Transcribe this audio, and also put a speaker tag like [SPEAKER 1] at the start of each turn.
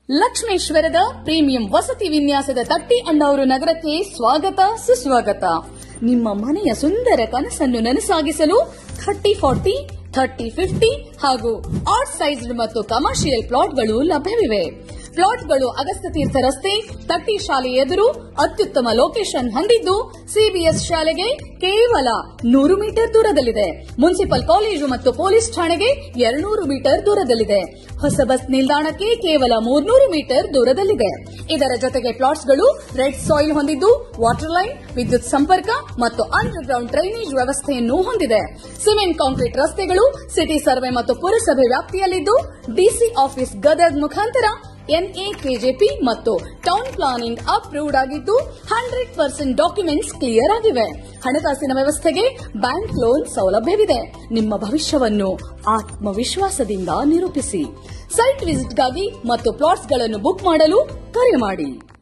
[SPEAKER 1] ಲಕ್ಷ್ಮೇಶ್ವರದ premium ವಸತಿ ವಿನ್ಯಾಸದ ತಟ್ಟಿ ಅಣ್ಣವರು ನಗರಕ್ಕೆ ಸ್ವಾಗತ ಸುಸ್ವಾಗತ. ನಿಮ್ಮ ಮನೆಯ ಸುಂದರ ಕನಸನ್ನು ನನಸಾಗಿಸಲು 30-40, 30-50 ಹಾಗೂ ಆಡ್ ಸೈಜ್ಡ್ ಮತ್ತು ಕಮರ್ಷಿಯಲ್ ಪ್ಲಾಟ್ಗಳು ಲಭ್ಯವಿವೆ. ಪ್ಲಾಟ್ಗಳು ಅಗಸ್ತ್ಯ ತೀರ್ಥ ರಸ್ತೆ, ತಟ್ಟಿ ಶಾಲೆ ಎದುರು ಅತ್ಯುತ್ತಮ ಲೊಕೇಶನ್ ಹೊಂದಿದ್ದು ಸಿಬಿಎಸ್ ಶಾಲೆಗೆ ಕೇವಲ 100 ಮೀಟರ್ ದೂರದಲ್ಲಿದೆ. ಮುನ್ಸಿಪಲ್ ಕಾಲೇಜು ಮತ್ತು ಪೊಲೀಸ್ ಠಾಣೆಗೆ 200 ಮೀಟರ್ ದೂರದಲ್ಲಿದೆ. ಹೊಸ ಬಸ್ ನಿಲ್ದಾಣಕ್ಕೆ ಕೇವಲ 300 ಮೀಟರ್ ದೂರದಲ್ಲಿದೆ. ಇದರ ಜೊತೆಗೆ ಪ್ಲಾಟ್ಸ್ಗಳು ರೆಡ್ ಸಾಯಿಲ್ ಹೊಂದಿದ್ದು ವಾಟರ್ ಲೈನ್, ವಿದ್ಯುತ್ ಸಂಪರ್ಕ ಮತ್ತು ಅಂಡರ್ ಗ್ರೌಂಡ್ ಡ್ರೈನೇಜ್ ವ್ಯವಸ್ಥೆಯನ್ನು ಹೊಂದಿದೆ. ಸಿಮೆಂಟ್ ಕಾಂಕ್ರೀಟ್ ರಸ್ತೆಗಳು ಸಿಟಿ ಸರ್ವೆ ಮತ್ತು ಪುರಸಭೆ ವ್ಯಾಪ್ತಿಯಲ್ಲಿದ್ದು ಡಿಸಿ ಆಫೀಸ್ ಗದಗ್ ಮುಖಾಂತರ NAKJP ಮತ್ತು ಟೌನ್ ಪ್ಲಾನಿಂಗ್ ಅಪ್ರೂವ್ಡ್ ಆಗಿದ್ದು 100% ಡಾಕ್ಯುಮೆಂಟ್ಸ್ ಕ್ಲಿಯರ್ ಆಗಿವೆ. ಹಣಕಾಸಿನ ವ್ಯವಸ್ಥೆಗೆ ಬ್ಯಾಂಕ್ ಲೋನ್ ಸೌಲಭ್ಯವಿದೆ. ನಿಮ್ಮ ಭವಿಷ್ಯವನ್ನು ಆತ್ಮವಿಶ್ವಾಸದಿಂದ ನಿರೂಪಿಸಿ. ಸೈಟ್ ವಿಸಿಟ್ಗಾಗಿ ಮತ್ತು ಪ್ಲಾಟ್ಸ್ಗಳನ್ನು ಬುಕ್ ಮಾಡಲು ಕರೆ ಮಾಡಿ.